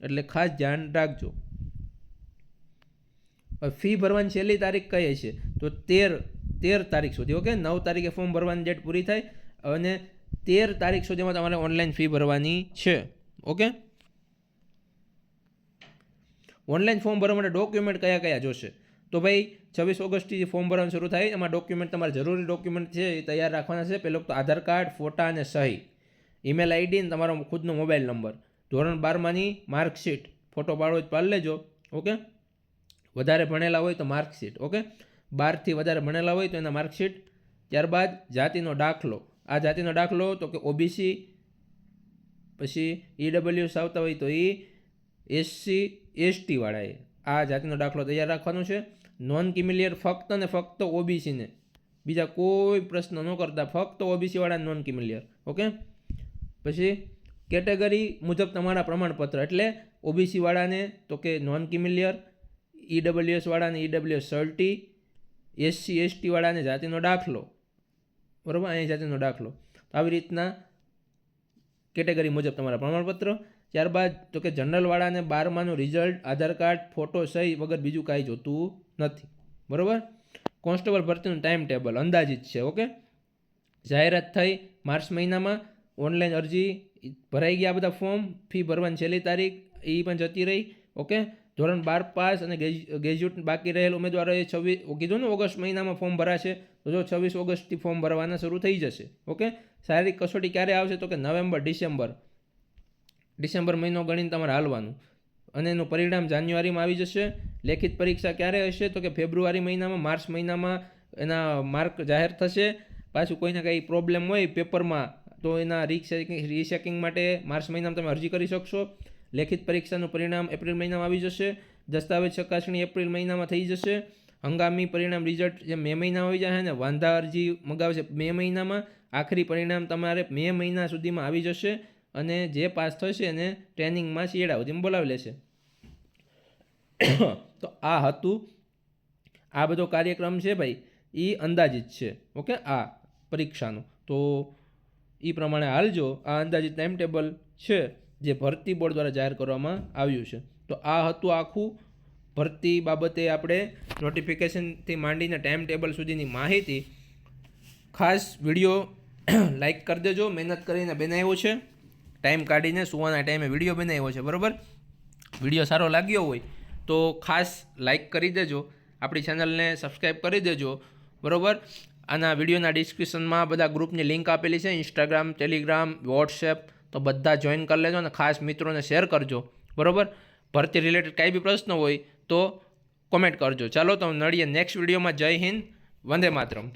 એટલે ખાસ ધ્યાન રાખજો. ફી ભરવાની છેલ્લી તારીખ કઈ છે? તો 13 તારીખ સુધી. ઓકે, 9 તારીખે ફોર્મ ભરવાની ડેટ પૂરી થાય અને 13 તારીખ સુધીમાં તમારે ઓનલાઈન ફી ભરવાની છે. ઓકે, ઓનલાઈન ફોર્મ ભરવા માટે ડોક્યુમેન્ટ કયા કયા જોશે? તો ભાઈ 26 ઓગસ્ટથી ફોર્મ ભરવાનું શરૂ થાય, એમાં ડોક્યુમેન્ટ તમારે જરૂરી ડોક્યુમેન્ટ છે એ તૈયાર રાખવાના છે. પહેલો તો આધાર કાર્ડ, ફોટા અને સહી, ઈમેલ આઈડી અને તમારો ખુદનો મોબાઈલ નંબર, ધોરણ 12માંની માર્કશીટ, ફોટો પાડો જ પાડી લેજો. ઓકે, વધારે ભણેલા હોય તો માર્કશીટ. ઓકે, 12થી વધારે ભણેલા હોય તો એના માર્કશીટ. ત્યારબાદ જાતિનો દાખલો, આ જાતિનો દાખલો તો કે OBC, પછી EWS આવતા હોય તો SC, ST વાળાએ આ જાતિનો દાખલો તૈયાર રાખવાનો છે. નોન ક્રિમિલિયર ફક્ત ને ફક્ત OBC ને, બીજા કોઈ પ્રશ્ન ન કરતા, ફક્ત OBC વાળા નોન ક્રિમિલિયર. ઓકે, પછી કેટેગરી મુજબ તમારા પ્રમાણપત્ર, એટલે OBC વાળાને તો કે નોન ક્રિમિલિયર, EWS વાળાને EWS સર્ટી, SC, ST વાળાને જાતિનો દાખલો. બરાબર, અહીં જાતિનો દાખલો. આવી રીતના કેટેગરી મુજબ તમારા પ્રમાણપત્ર. ત્યારબાદ તો કે જનરલવાળાને 12માનું રિઝલ્ટ, આધાર કાર્ડ, ફોટો સહી વગર બીજું કાંઈ જોતું નથી. બરાબર. કોન્સ્ટેબલ ભરતીનું ટાઈમ ટેબલ અંદાજિત છે. ઓકે, જાહેરાત થઈ માર્ચ મહિનામાં, ઓનલાઈન અરજી ભરાઈ ગયા બધા ફોર્મ, ફી ભરવાની છેલ્લી તારીખ એ પણ જતી રહી. ઓકે, ધોરણ 12 પાસ અને ગ્રેજ્યુએટ બાકી રહેલ ઉમેદવારોએ 26 કીધું ને ઓગસ્ટ મહિનામાં ફોર્મ ભરાશે, તો જો 26 ઓગસ્ટથી ફોર્મ ભરવાના શરૂ થઈ જશે. ઓકે, શારીરિક કસોટી ક્યારે આવશે? તો કે નવેમ્બર, ડિસેમ્બર મહિનો ગણીને તમારે હાલવાનું અને એનું પરિણામ જાન્યુઆરીમાં આવી જશે. લેખિત પરીક્ષા ક્યારે હશે? તો કે ફેબ્રુઆરી મહિનામાં, માર્ચ મહિનામાં એના માર્ક જાહેર થશે. પાછું કોઈને કંઈ પ્રોબ્લેમ હોય પેપરમાં તો એના રીચેકિંગ માટે માર્ચ મહિનામાં તમે અરજી કરી શકશો. લેખિત પરીક્ષાનું પરિણામ એપ્રિલ મહિનામાં આવી જશે. દસ્તાવેજ ચકાસણી એપ્રિલ મહિનામાં થઈ જશે. હંગામી પરિણામ રિઝલ્ટ જે મે મહિનામાં આવી જાય ને, વાંધા અરજી મગાવશે મે મહિનામાં, આખરી પરિણામ તમારે મે મહિના સુધીમાં આવી જશે અને જે પાસ થશે એને ટ્રેનિંગમાં શિયાળા સુધીમાં બોલાવી લેશે. તો આ હતું, આ બધો કાર્યક્રમ છે ભાઈ એ અંદાજિત છે. ઓકે, આ પરીક્ષાનો તો એ પ્રમાણે હાલજો. આ અંદાજિત ટાઈમ ટેબલ છે જે ભરતી બોર્ડ દ્વારા જાહેર કરવામાં આવ્યું છે. તો આ હતું આખું ભરતી બાબતે આપણે નોટિફિકેશનથી માંડીને ટાઈમ ટેબલ સુધીની માહિતી. ખાસ વિડીયો લાઈક કરી દેજો. મહેનત કરીને બનાવ્યો છે, ટાઈમ કાઢીને સુવાના ટાઈમે વિડીયો બનાવ્યો છે, બરાબર. વિડીયો સારો લાગ્યો હોય તો ખાસ લાઈક કરી દેજો, આપણી ચેનલને સબસ્ક્રાઈબ કરી દેજો, બરાબર. આના વિડીયોના ડિસ્ક્રિપ્શનમાં બધા ગ્રુપની લિંક આપેલી છે, ઇન્સ્ટાગ્રામ, ટેલિગ્રામ, વોટ્સએપ, તો બધા જોઈન કરી લેજો અને ખાસ મિત્રોને શેર કરજો, બરાબર. ભરતી રિલેટેડ કાંઈ બી પ્રશ્ન હોય તો કોમેન્ટ કરજો. ચાલો તો મળીએ નેક્સ્ટ વિડીયોમાં. જય હિન્દ, વંદે માતરમ.